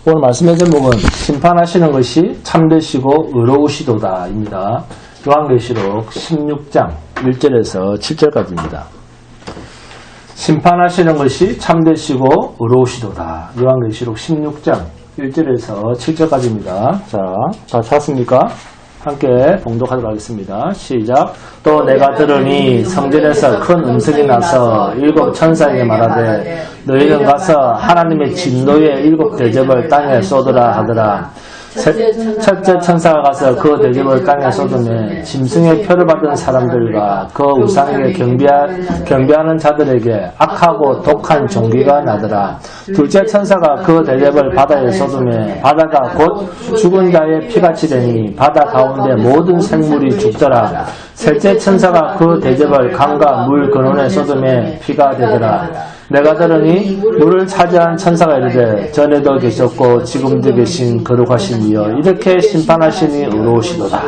오늘 말씀의 제목은 심판하시는 것이 참되시고 의로우시도다 입니다. 요한계시록 16장 1절에서 7절까지입니다. 심판하시는 것이 참되시고 의로우시도다. 요한계시록 16장 1절에서 7절까지입니다. 자, 다 찾았습니까? 함께 봉독하도록 하겠습니다. 시작. 또 내가 들으니 성전에서 큰 음성이 나서 일곱 천사에게 말하되 너희는 가서 하나님의 진노의 일곱 대접을 땅에 쏟으라 하더라. 첫째 천사가 가서 그 대접을 땅에 쏟으며 짐승의 표를 받은 사람들과 그 우상에게 경배하는 자들에게 악하고 독한 종기가 나더라. 둘째 천사가 그 대접을 바다에 쏟으며 바다가 곧 죽은 자의 피같이 되니 바다 가운데 모든 생물이 죽더라. 셋째 천사가 그 대접을 강과 물 근원에 쏟으며 피가 되더라. 내가 들으니 물을 차지한 천사가 이르되 전에도 계셨고 지금도 계신 거룩하신 이여 이렇게 심판하시니 의로우시도다.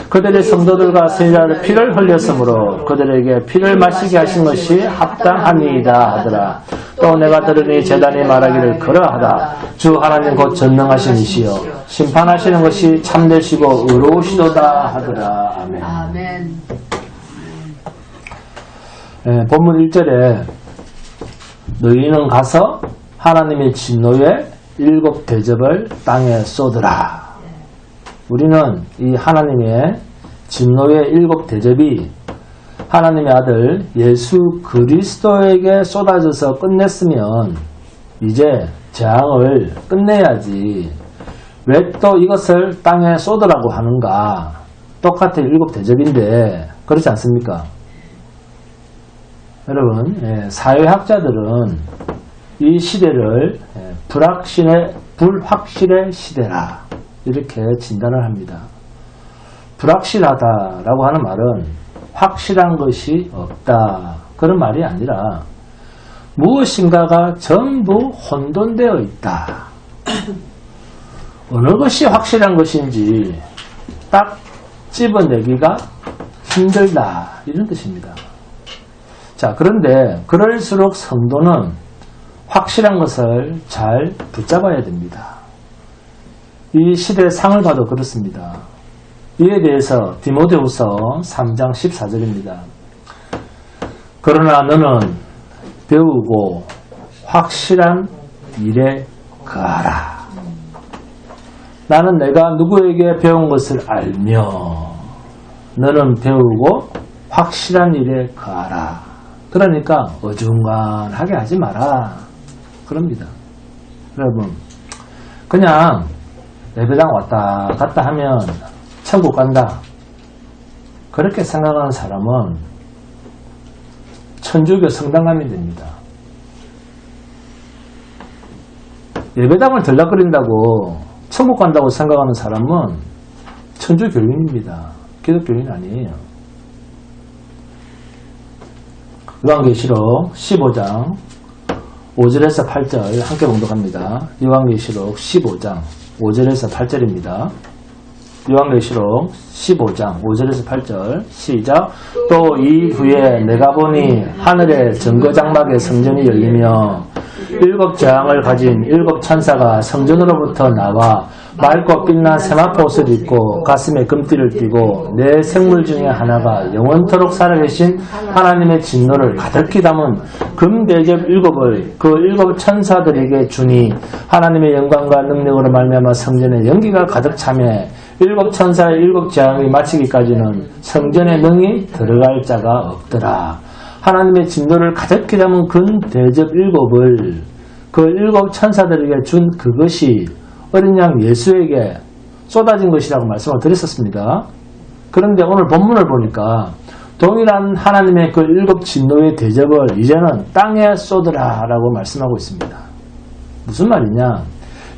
그들의 성도들과 선지자를 피를 흘렸으므로 그들에게 피를 마시게 하신 것이 합당하니이다 하더라. 또 내가 들으니 제단이 말하기를 그러하다. 주 하나님 곧 전능하신 이시여 심판하시는 것이 참되시고 의로우시도다 하더라. 아멘. 아멘. 네, 본문 1절에 너희는 가서 하나님의 진노의 일곱 대접을 땅에 쏟으라. 우리는 이 하나님의 진노의 일곱 대접이 하나님의 아들 예수 그리스도에게 쏟아져서 끝냈으면 이제 재앙을 끝내야지. 왜 또 이것을 땅에 쏟으라고 하는가? 똑같은 일곱 대접인데 그렇지 않습니까? 여러분, 사회학자들은 이 시대를 불확실의 시대라 이렇게 진단을 합니다. 불확실하다라고 하는 말은 확실한 것이 없다 그런 말이 아니라 무엇인가가 전부 혼돈되어 있다. 어느 것이 확실한 것인지 딱 집어내기가 힘들다 이런 뜻입니다. 자, 그런데 그럴수록 성도는 확실한 것을 잘 붙잡아야 됩니다. 이 시대의 상을 봐도 그렇습니다. 이에 대해서 디모데후서 3장 14절입니다. 그러나 너는 배우고 확실한 일에 거하라. 나는 내가 누구에게 배운 것을 알며 너는 배우고 확실한 일에 거하라. 그러니까 어중간하게 하지 마라. 그럽니다. 여러분, 그냥 예배당 왔다 갔다 하면 천국 간다. 그렇게 생각하는 사람은 천주교 성당 가면 됩니다. 예배당을 들락거린다고 천국 간다고 생각하는 사람은 천주교인입니다. 기독교인 아니에요. 요한계시록 15장 5절에서 8절 함께 봉독합니다. 요한계시록 15장 5절에서 8절입니다. 요한계시록 15장 5절에서 8절 시작. 또 이 후에 내가 보니 하늘의 정거장막의 성전이 열리며 일곱 재앙을 가진 일곱 천사가 성전으로부터 나와 맑고 빛난 세마포 옷을 입고 가슴에 금띠를 띠고 내 생물 중에 하나가 영원토록 살아계신 하나님의 진노를 가득히 담은 금대접 일곱을 그 일곱 천사들에게 주니 하나님의 영광과 능력으로 말미암아 성전에 연기가 가득 차매 일곱 천사의 일곱 재앙이 마치기까지는 성전에 능히 들어갈 자가 없더라. 하나님의 진노를 가득히 담은 금대접 일곱을 그 일곱 천사들에게 준 그것이 어린 양 예수에게 쏟아진 것이라고 말씀을 드렸었습니다. 그런데 오늘 본문을 보니까 동일한 하나님의 그 일곱 진노의 대접을 이제는 땅에 쏟으라 라고 말씀하고 있습니다. 무슨 말이냐?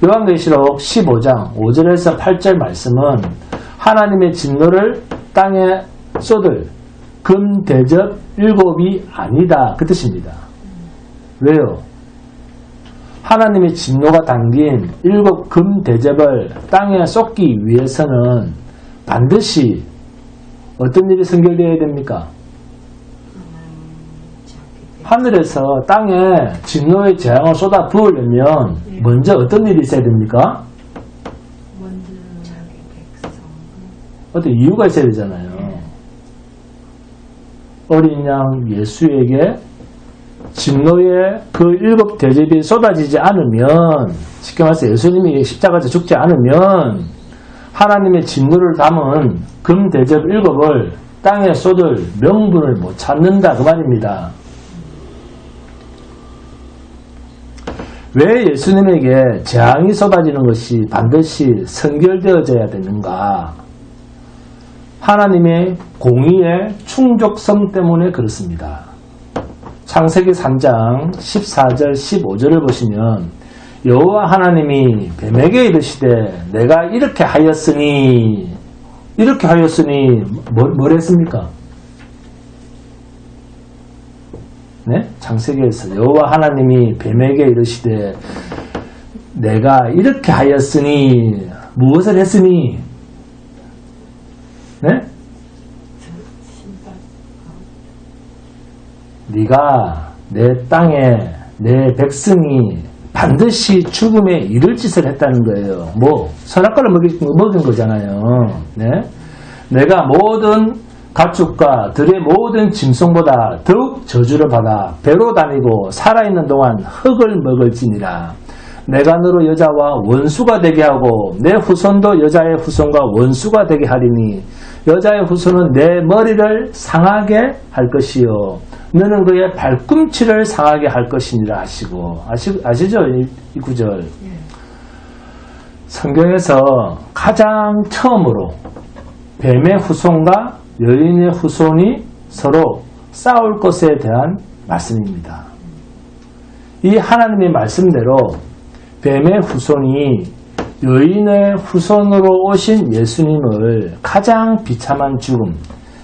요한계시록 15장 5절에서 8절 말씀은 하나님의 진노를 땅에 쏟을 금 대접 일곱이 아니다 그 뜻입니다. 왜요? 하나님의 진노가 담긴 일곱 금 대접을 땅에 쏟기 위해서는 반드시 어떤 일이 성결되어야 됩니까? 하늘에서 땅에 진노의 재앙을 쏟아 부으려면 먼저 어떤 일이 있어야 됩니까? 어떤 이유가 있어야 되잖아요. 어린 양 예수에게 진노의 그 7 대접이 쏟아지지 않으면, 쉽게 말해서 예수님이 십자가에서 죽지 않으면 하나님의 진노를 담은 금 대접 7을 땅에 쏟을 명분을 못 찾는다 그 말입니다. 왜 예수님에게 재앙이 쏟아지는 것이 반드시 선결되어져야 되는가? 하나님의 공의의 충족성 때문에 그렇습니다. 창세기 3장 14절 15절을 보시면 여호와 하나님이 뱀에게 이르시되 내가 이렇게 하였으니 뭘 했습니까? 네? 창세기에서 여호와 하나님이 뱀에게 이르시되 내가 이렇게 하였으니 무엇을 했으니? 네? 네가 내 땅에 내 백성이 반드시 죽음에 이를 짓을 했다는 거예요. 뭐 선악과를 먹인 거잖아요. 네? 내가 모든 가축과 들의 모든 짐승보다 더욱 저주를 받아 배로 다니고 살아있는 동안 흙을 먹을지니라. 내가 너로 여자와 원수가 되게 하고 내 후손도 여자의 후손과 원수가 되게 하리니 여자의 후손은 내 머리를 상하게 할 것이요 너는 그의 발꿈치를 상하게 할 것이니라 하시고. 아시죠? 이 구절. 성경에서 가장 처음으로 뱀의 후손과 여인의 후손이 서로 싸울 것에 대한 말씀입니다. 이 하나님의 말씀대로 뱀의 후손이 여인의 후손으로 오신 예수님을 가장 비참한 죽음,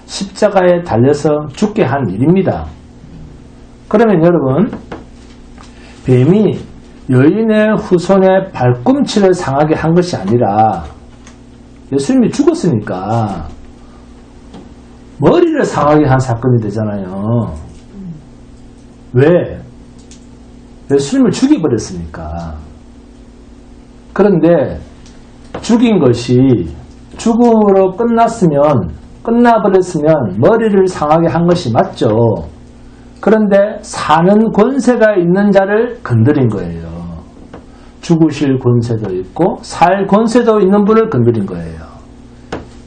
십자가에 달려서 죽게 한 일입니다. 그러면 여러분, 뱀이 여인의 후손의 발꿈치를 상하게 한 것이 아니라 예수님이 죽었으니까 머리를 상하게 한 사건이 되잖아요. 왜? 예수님을 죽여버렸으니까. 그런데 죽인 것이 죽음으로 끝나버렸으면 머리를 상하게 한 것이 맞죠. 그런데 사는 권세가 있는 자를 건드린 거예요. 죽으실 권세도 있고 살 권세도 있는 분을 건드린 거예요.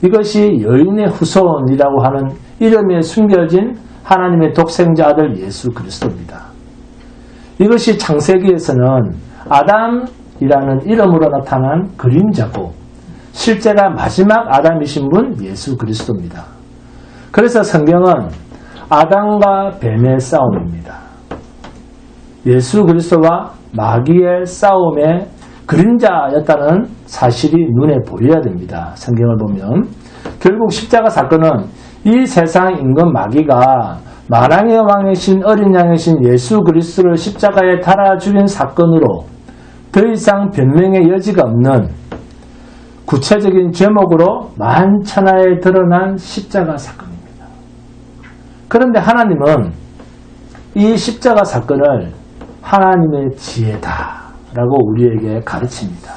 이것이 여인의 후손이라고 하는 이름에 숨겨진 하나님의 독생자 아들 예수 그리스도입니다. 이것이 창세기에서는 아담이라는 이름으로 나타난 그림자고 실제가 마지막 아담이신 분 예수 그리스도입니다. 그래서 성경은 아담과 뱀의 싸움입니다. 예수 그리스도와 마귀의 싸움의 그림자였다는 사실이 눈에 보여야 됩니다. 성경을 보면 결국 십자가 사건은 이 세상 임금 마귀가 만왕의 왕이신 어린 양이신 예수 그리스도를 십자가에 달아 죽인 사건으로 더 이상 변명의 여지가 없는 구체적인 제목으로 만천하에 드러난 십자가 사건입니다. 그런데 하나님은 이 십자가 사건을 하나님의 지혜다 라고 우리에게 가르칩니다.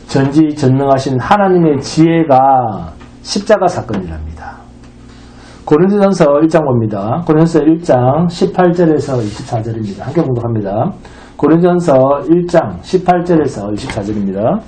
전지전능하신 하나님의 지혜가 십자가 사건이랍니다. 고린도전서 1장 봅니다. 고린도전서 1장 18절에서 24절입니다. 함께 공독합니다. 고린도전서 1장 18절에서 24절입니다.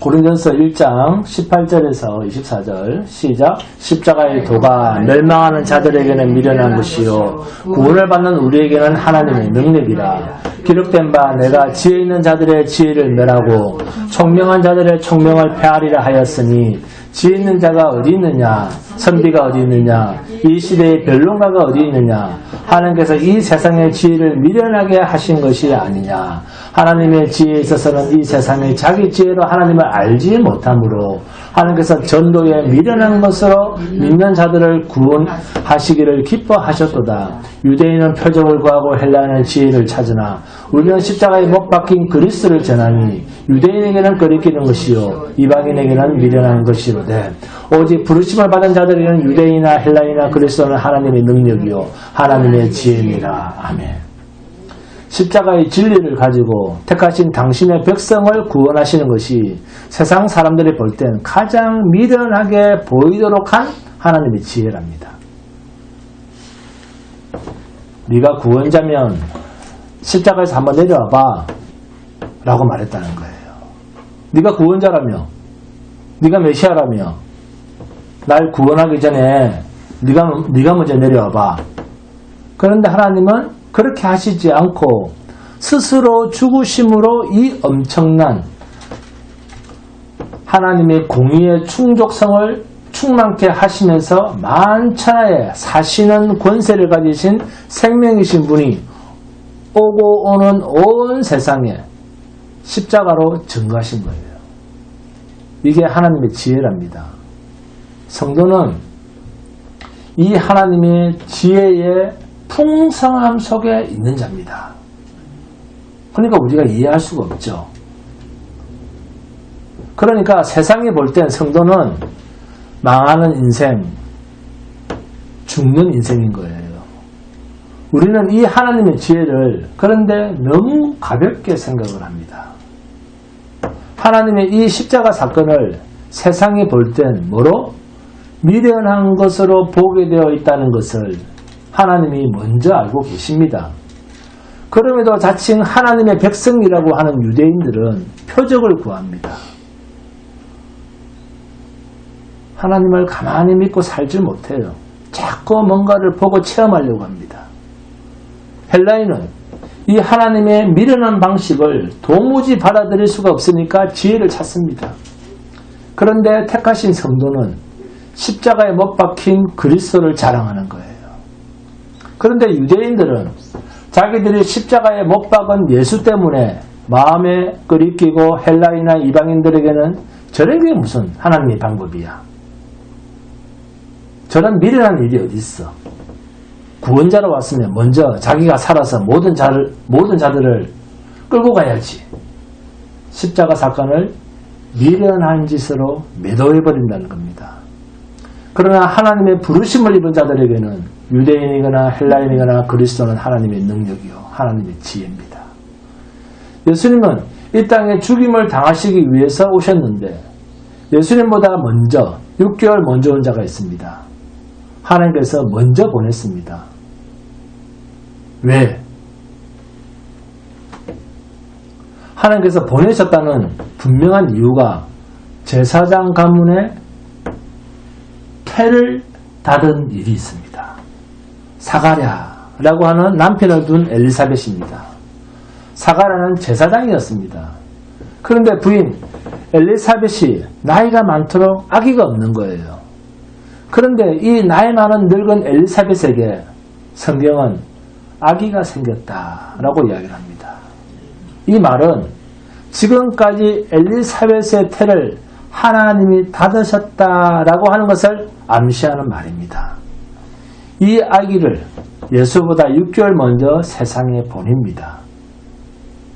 고린도전서 1장 18절에서 24절 시작. 십자가의 도가 멸망하는 자들에게는 미련한 것이요 구원을 받는 우리에게는 하나님의 능력이라. 기록된 바 내가 지혜 있는 자들의 지혜를 멸하고 총명한 자들의 총명을 폐하리라 하였으니 지혜 있는 자가 어디 있느냐 선비가 어디 있느냐 이 시대의 변론가가 어디 있느냐 하나님께서 이 세상의 지혜를 미련하게 하신 것이 아니냐. 하나님의 지혜에 있어서는 이 세상이 자기 지혜로 하나님을 알지 못하므로 하나님께서 전도에 미련한 것으로 믿는 자들을 구원하시기를 기뻐하셨도다. 유대인은 표적을 구하고 헬라인은 지혜를 찾으나 우리는 십자가에 못 박힌 그리스도를 전하니 유대인에게는 거리끼는 것이요 이방인에게는 미련한 것이로되 오직 부르심을 받은 자들에게는 유대인이나 헬라인이나 그리스도는 하나님의 능력이요 하나님의 지혜니라. 아멘. 십자가의 진리를 가지고 택하신 당신의 백성을 구원하시는 것이 세상 사람들이 볼 땐 가장 미련하게 보이도록 한 하나님의 지혜랍니다. 네가 구원자면 십자가에서 한번 내려와봐 라고 말했다는 거예요. 네가 구원자라며, 네가 메시아라며 날 구원하기 전에 네가 먼저 내려와봐. 그런데 하나님은 그렇게 하시지 않고 스스로 죽으심으로 이 엄청난 하나님의 공의의 충족성을 충만케 하시면서 만천하에 사시는 권세를 가지신 생명이신 분이 오고 오는 온 세상에 십자가로 증거하신 거예요. 이게 하나님의 지혜랍니다. 성도는 이 하나님의 지혜의 풍성함 속에 있는 자입니다. 그러니까 우리가 이해할 수가 없죠. 그러니까 세상이 볼 땐 성도는 망하는 인생, 죽는 인생인 거예요. 우리는 이 하나님의 지혜를 그런데 너무 가볍게 생각을 합니다. 하나님의 이 십자가 사건을 세상이 볼 땐 뭐로? 미련한 것으로 보게 되어 있다는 것을 하나님이 먼저 알고 계십니다. 그럼에도 자칭 하나님의 백성이라고 하는 유대인들은 표적을 구합니다. 하나님을 가만히 믿고 살지 못해요. 자꾸 뭔가를 보고 체험하려고 합니다. 헬라인은 이 하나님의 미련한 방식을 도무지 받아들일 수가 없으니까 지혜를 찾습니다. 그런데 택하신 성도는 십자가에 못 박힌 그리스도를 자랑하는 거예요. 그런데 유대인들은 자기들이 십자가에 못 박은 예수 때문에 마음에 끓이끼고 헬라이나 이방인들에게는 저런 게 무슨 하나님의 방법이야. 저런 미련한 일이 어디 있어. 구원자로 왔으면 먼저 자기가 살아서 모든 자들을 끌고 가야지. 십자가 사건을 미련한 짓으로 매도해버린다는 겁니다. 그러나 하나님의 부르심을 입은 자들에게는 유대인이거나 헬라인이거나 그리스도는 하나님의 능력이요 하나님의 지혜입니다. 예수님은 이 땅에 죽임을 당하시기 위해서 오셨는데 예수님보다 먼저 6개월 먼저 온 자가 있습니다. 하나님께서 먼저 보냈습니다. 왜? 하나님께서 보내셨다는 분명한 이유가 제사장 가문에 태를 닫은 일이 있습니다. 사가랴라고 하는 남편을 둔 엘리사벳입니다. 사가랴는 제사장이었습니다. 그런데 부인 엘리사벳이 나이가 많도록 아기가 없는 거예요. 그런데 이 나이 많은 늙은 엘리사벳에게 성경은 아기가 생겼다라고 이야기를 합니다. 이 말은 지금까지 엘리사벳의 태를 하나님이 닫으셨다라고 하는 것을 암시하는 말입니다. 이 아기를 예수보다 6개월 먼저 세상에 보냅니다.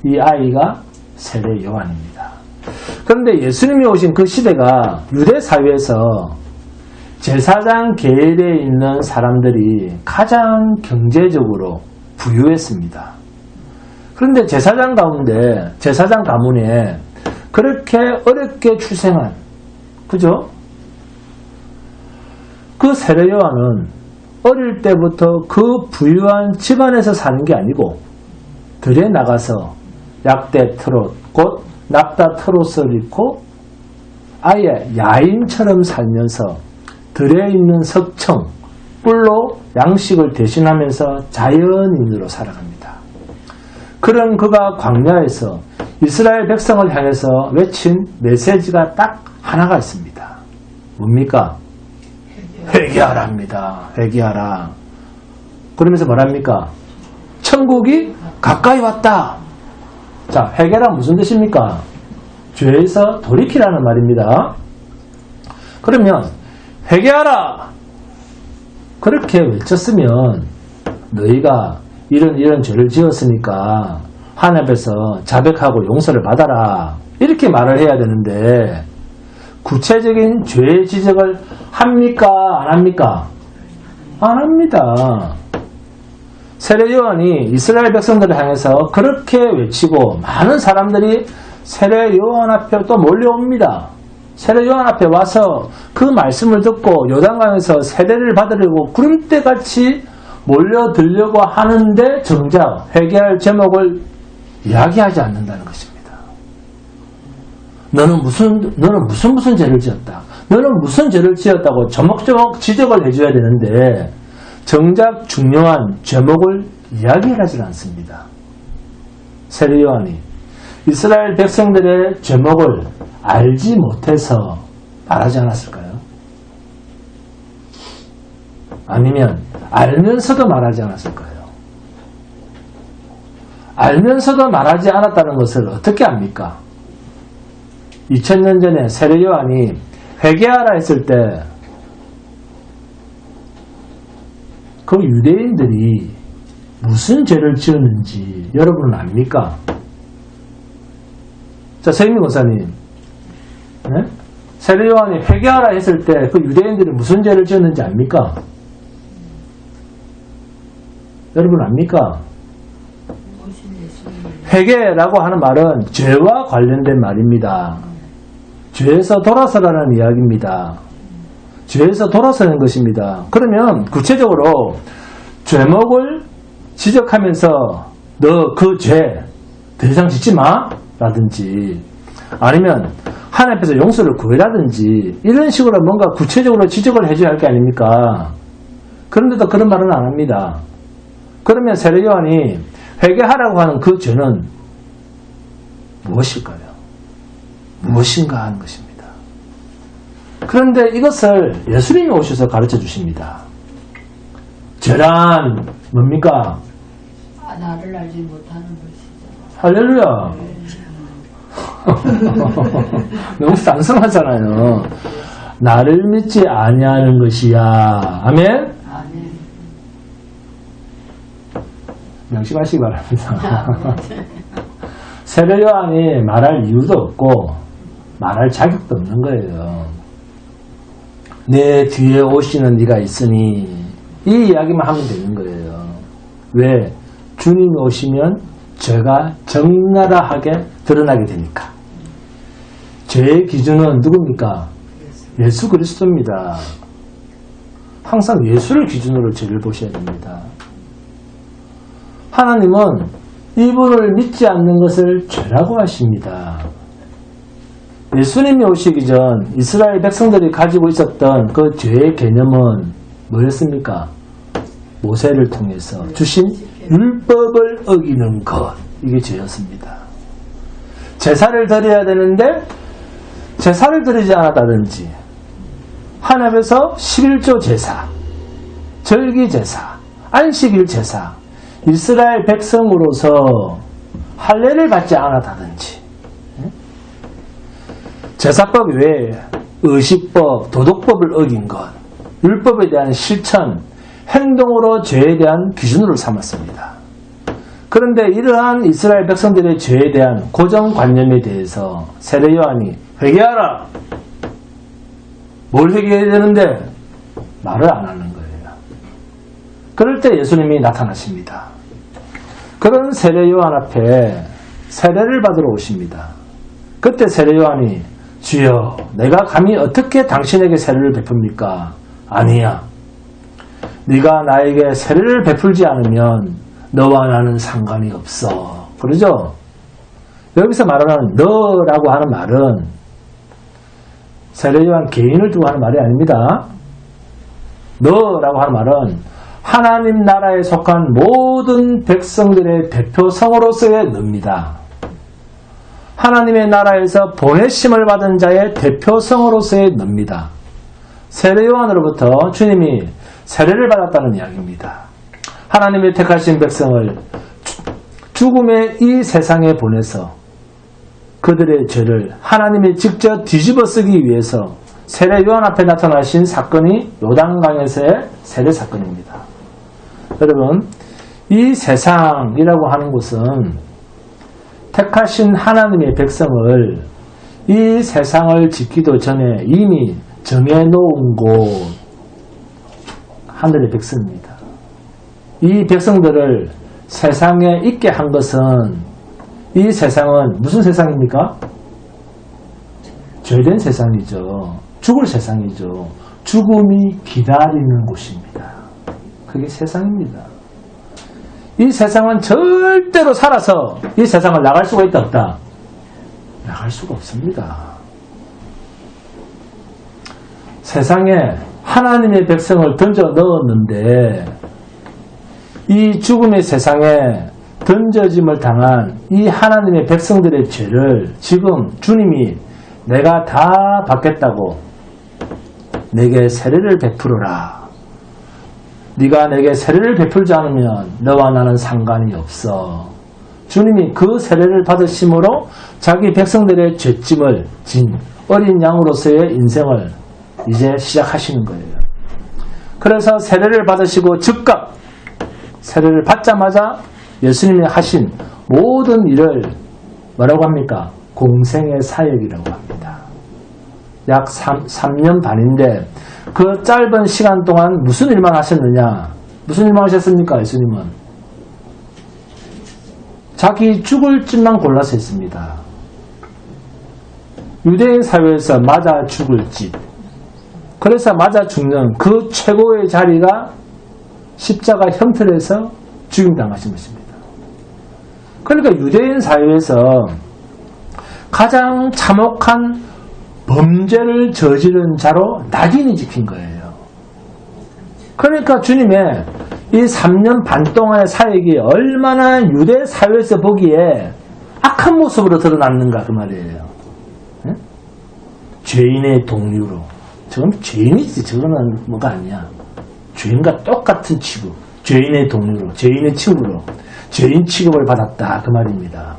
이 아이가 세례 요한입니다. 그런데 예수님이 오신 그 시대가 유대 사회에서 제사장 계열에 있는 사람들이 가장 경제적으로 부유했습니다. 그런데 제사장 가문에 그렇게 어렵게 출생한, 그죠? 그 세례 요한은 어릴 때부터 그 부유한 집안에서 사는 게 아니고 들에 나가서 약대 트롯, 곧 납다 트롯을 입고 아예 야인처럼 살면서 들에 있는 석청, 뿔로 양식을 대신하면서 자연인으로 살아갑니다. 그런 그가 광야에서 이스라엘 백성을 향해서 외친 메시지가 딱 하나가 있습니다. 뭡니까? 회개하라입니다. 회개하라. 그러면서 뭐랍니까? 천국이 가까이 왔다. 자, 회개란 무슨 뜻입니까? 죄에서 돌이키라는 말입니다. 그러면 회개하라! 그렇게 외쳤으면 너희가 이런 죄를 지었으니까 하나님 앞에서 자백하고 용서를 받아라. 이렇게 말을 해야 되는데 구체적인 죄 지적을 합니까? 안 합니까? 안 합니다. 세례 요한이 이스라엘 백성들을 향해서 그렇게 외치고 많은 사람들이 세례 요한 앞에 또 몰려옵니다. 세례 요한 앞에 와서 그 말씀을 듣고 요단강에서 세례를 받으려고 구름대같이 몰려들려고 하는데 정작 회개할 제목을 이야기하지 않는다는 것입니다. 너는 무슨 죄를 지었다. 너는 무슨 죄를 지었다고 조목조목 지적을 해줘야 되는데 정작 중요한 제목을 이야기하지 않습니다. 세례 요한이 이스라엘 백성들의 제목을 알지 못해서 말하지 않았을까요? 아니면 알면서도 말하지 않았을까요? 알면서도 말하지 않았다는 것을 어떻게 압니까? 2000년 전에 세례 요한이 회개하라 했을 때 그 유대인들이 무슨 죄를 지었는지 여러분은 압니까? 자, 서인민 권사님, 네? 세례 요한이 회개하라 했을 때 그 유대인들이 무슨 죄를 지었는지 압니까? 여러분 압니까? 회개라고 하는 말은 죄와 관련된 말입니다. 죄에서 돌아서라는 이야기입니다. 죄에서 돌아서는 것입니다. 그러면 구체적으로 죄목을 지적하면서 너 그 죄 더 이상 짓지 마 라든지 아니면 하나님 앞에서 용서를 구해라든지 이런 식으로 뭔가 구체적으로 지적을 해줘야 할 게 아닙니까? 그런데도 그런 말은 안 합니다. 그러면 세례 요한이 회개하라고 하는 그 죄는 무엇일까요? 무엇인가 하는 것입니다. 그런데 이것을 예수님이 오셔서 가르쳐 주십니다. 죄란 뭡니까? 나를 알지 못하는 것이죠. 할렐루야. 너무 단순하잖아요. 나를 믿지 아니하는 것이야. 아멘? 아멘. 명심하시기 바랍니다. 세례 요한이 말할 이유도 없고 말할 자격도 없는 거예요. 내 뒤에 오시는 네가 있으니 이 이야기만 하면 되는 거예요. 왜? 주님이 오시면 죄가 적나라하게 드러나게 되니까. 죄의 기준은 누굽니까? 예수 그리스도입니다. 항상 예수를 기준으로 죄를 보셔야 됩니다. 하나님은 이분을 믿지 않는 것을 죄라고 하십니다. 예수님이 오시기 전 이스라엘 백성들이 가지고 있었던 그 죄의 개념은 뭐였습니까? 모세를 통해서 주신 율법을 어기는 것, 이게 죄였습니다. 제사를 드려야 되는데 제사를 드리지 않았다든지 하나님께서 11조 제사, 절기 제사, 안식일 제사, 이스라엘 백성으로서 할례를 받지 않았다든지 제사법 외에 의식법, 도덕법을 어긴 것, 율법에 대한 실천, 행동으로 죄에 대한 기준으로 삼았습니다. 그런데 이러한 이스라엘 백성들의 죄에 대한 고정관념에 대해서 세례 요한이 회개하라! 뭘 회개해야 되는데? 말을 안 하는 거예요. 그럴 때 예수님이 나타나십니다. 그런 세례 요한 앞에 세례를 받으러 오십니다. 그때 세례 요한이 주여, 내가 감히 어떻게 당신에게 세례를 베풉니까? 아니야. 네가 나에게 세례를 베풀지 않으면 너와 나는 상관이 없어. 그러죠? 여기서 말하는 너라고 하는 말은 세례 요한 개인을 두고 하는 말이 아닙니다. 너라고 하는 말은 하나님 나라에 속한 모든 백성들의 대표성으로서의 너입니다. 하나님의 나라에서 보내심을 받은 자의 대표성으로서의 너입니다. 세례 요한으로부터 주님이 세례를 받았다는 이야기입니다. 하나님의 택하신 백성을 죽음의 이 세상에 보내서 그들의 죄를 하나님이 직접 뒤집어 쓰기 위해서 세례 요한 앞에 나타나신 사건이 요단강에서의 세례 사건입니다. 여러분, 이 세상이라고 하는 곳은 택하신 하나님의 백성을 이 세상을 짓기도 전에 이미 정해놓은 곳, 하늘의 백성입니다. 이 백성들을 세상에 있게 한 것은, 이 세상은 무슨 세상입니까? 죄된 세상이죠. 죽을 세상이죠. 죽음이 기다리는 곳입니다. 그게 세상입니다. 이 세상은 절대로 살아서 이 세상을 나갈 수가 있다 없다? 나갈 수가 없습니다. 세상에 하나님의 백성을 던져 넣었는데 이 죽음의 세상에 던져짐을 당한 이 하나님의 백성들의 죄를 지금 주님이 내가 다 받겠다고 내게 세례를 베풀어라. 네가 내게 세례를 베풀지 않으면 너와 나는 상관이 없어. 주님이 그 세례를 받으심으로 자기 백성들의 죄짐을 진 어린 양으로서의 인생을 이제 시작하시는 거예요. 그래서 세례를 받으시고 즉각 세례를 받자마자 예수님이 하신 모든 일을 뭐라고 합니까? 공생의 사역이라고 합니다. 약 3년 반인데 그 짧은 시간 동안 무슨 일만 하셨느냐? 무슨 일만 하셨습니까? 예수님은 자기 죽을 짓만 골라서 했습니다. 유대인 사회에서 맞아 죽을 짓, 그래서 맞아 죽는 그 최고의 자리가 십자가 형틀에서 죽임당하신 것입니다. 그러니까 유대인 사회에서 가장 참혹한 범죄를 저지른 자로 낙인이 찍힌 거예요. 그러니까 주님의 이 3년 반 동안의 사역이 얼마나 유대 사회에서 보기에 악한 모습으로 드러났는가 그 말이에요. 네? 죄인의 동류로. 저건 죄인이지. 저거는 뭐가 아니야. 죄인과 똑같은 취급. 죄인의 동료로, 죄인의 친구로, 죄인 취급을 받았다 그 말입니다.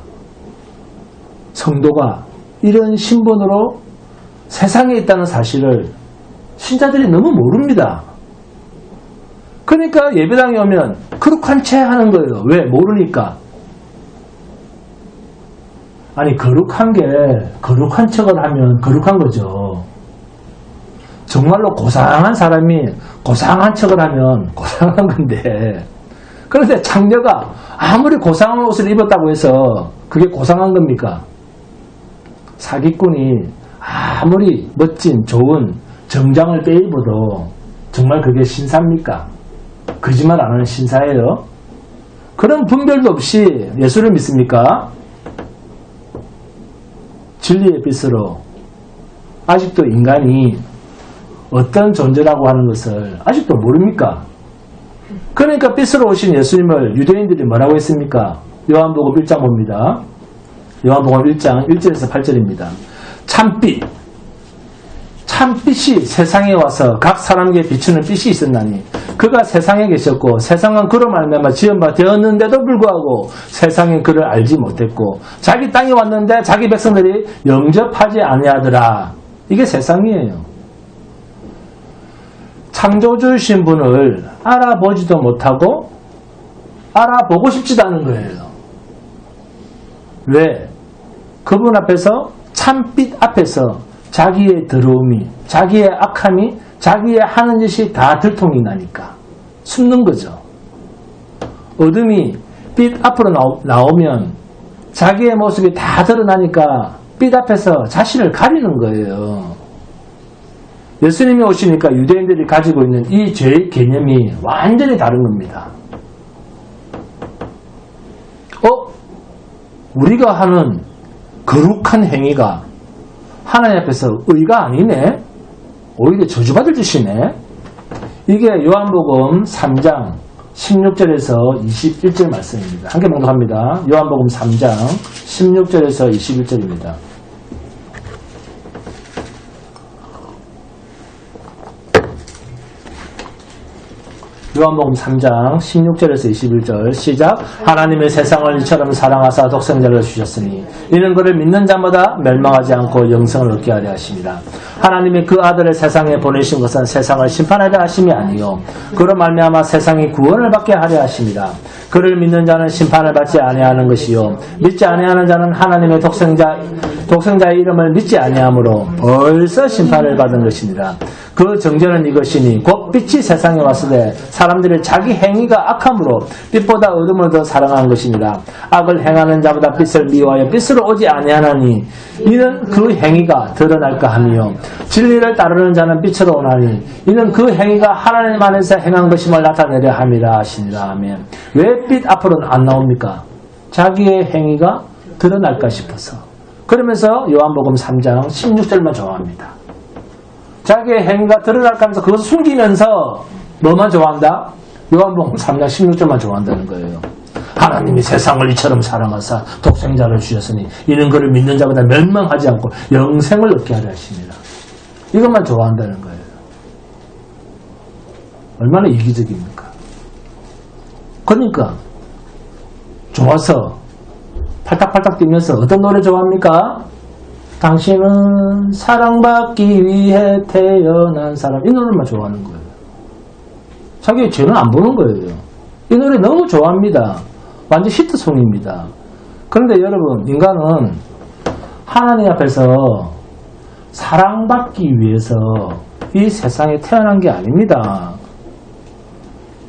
성도가 이런 신분으로 세상에 있다는 사실을 신자들이 너무 모릅니다. 그러니까 예배당에 오면 거룩한 채 하는 거예요. 왜? 모르니까. 아니 거룩한 게 거룩한 척을 하면 거룩한 거죠. 정말로 고상한 사람이 고상한 척을 하면 고상한 건데, 그런데 장녀가 아무리 고상한 옷을 입었다고 해서 그게 고상한 겁니까? 사기꾼이 아무리 멋진 좋은 정장을 빼입어도 정말 그게 신사입니까? 거짓말 안 하는 신사예요? 그런 분별도 없이 예수를 믿습니까? 진리의 빛으로 아직도 인간이 어떤 존재라고 하는 것을 아직도 모릅니까? 그러니까 빛으로 오신 예수님을 유대인들이 뭐라고 했습니까? 요한복음 1장 봅니다. 요한복음 1장 1절에서 8절입니다. 참빛이 세상에 와서 각 사람에게 비추는 빛이 있었나니 그가 세상에 계셨고 세상은 그로 말미암아 지은 바 되었는데도 불구하고 세상은 그를 알지 못했고 자기 땅에 왔는데 자기 백성들이 영접하지 아니하더라. 이게 세상이에요. 창조주이신 분을 알아보지도 못하고 알아보고 싶지도 않은 거예요. 왜? 그분 앞에서 참빛 앞에서 자기의 더러움이, 자기의 악함이, 자기의 하는 짓이 다 들통이 나니까 숨는 거죠. 어둠이 빛 앞으로 나오면 자기의 모습이 다 드러나니까 빛 앞에서 자신을 가리는 거예요. 예수님이 오시니까 유대인들이 가지고 있는 이 죄의 개념이 완전히 다른 겁니다. 우리가 하는 거룩한 행위가 하나님 앞에서 의가 아니네? 오히려 저주받을 짓이네? 이게 요한복음 3장 16절에서 21절 말씀입니다. 함께 봉독합니다. 요한복음 3장 16절에서 21절입니다. 요한복음 3장 16절에서 21절 시작. 하나님의 세상을 이처럼 사랑하사 독생자를 주셨으니 이는 그를 믿는 자마다 멸망하지 않고 영생을 얻게 하려 하심이라. 하나님이 그 아들을 세상에 보내신 것은 세상을 심판하려 하심이 아니요 그로 말미암아 세상이 구원을 받게 하려 하심이라. 그를 믿는 자는 심판을 받지 아니하는 것이요 믿지 아니하는 자는 하나님의 독생자의 이름을 믿지 아니하므로 벌써 심판을 받은 것이니라. 그 정죄는 이것이니 곧 빛이 세상에 왔을 때 사람들이 자기 행위가 악함으로 빛보다 어둠을 더 사랑한 것이니라. 악을 행하는 자보다 빛을 미워하여 빛으로 오지 아니하나니 이는 그 행위가 드러날까 하며 진리를 따르는 자는 빛으로 오나니 이는 그 행위가 하나님 안에서 행한 것임을 나타내려 함이라 하시니라. 아멘. 왜 빛 앞으로는 안 나옵니까? 자기의 행위가 드러날까 싶어서. 그러면서 요한복음 3장 16절만 좋아합니다. 자기의 행위가 드러날까 하면서 그것을 숨기면서 뭐만 좋아한다? 요한복음 3장 16절만 좋아한다는 거예요. 하나님이 세상을 이처럼 사랑하사 독생자를 주셨으니 이는 그를 믿는 자보다 멸망하지 않고 영생을 얻게 하려 하십니다. 이것만 좋아한다는 거예요. 얼마나 이기적입니까? 그러니까 좋아서 팔딱팔딱 뛰면서 어떤 노래 좋아합니까? 당신은 사랑받기 위해 태어난 사람. 이 노래만 좋아하는 거예요. 자기 죄는 안 보는 거예요. 이 노래 너무 좋아합니다. 완전 히트송입니다. 그런데 여러분, 인간은 하나님 앞에서 사랑받기 위해서 이 세상에 태어난 게 아닙니다.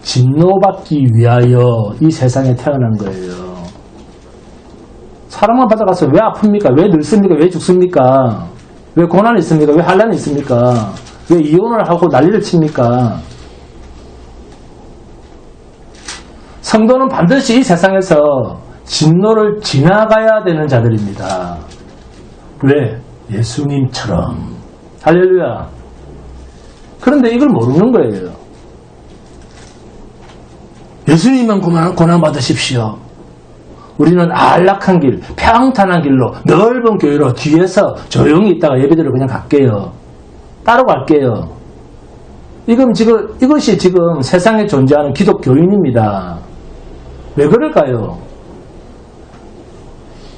진노받기 위하여 이 세상에 태어난 거예요. 사랑만 받아가서 왜 아픕니까? 왜 늙습니까? 왜 죽습니까? 왜 고난이 있습니까? 왜 환난이 있습니까? 왜 이혼을 하고 난리를 칩니까? 성도는 반드시 이 세상에서 진노를 지나가야 되는 자들입니다. 왜? 예수님처럼. 할렐루야. 그런데 이걸 모르는 거예요. 예수님만 고난 받으십시오. 우리는 안락한 길, 평탄한 길로 넓은 교회로 뒤에서 조용히 있다가 예배드리러 그냥 갈게요. 따로 갈게요. 이것이 지금 세상에 존재하는 기독교인입니다. 왜 그럴까요?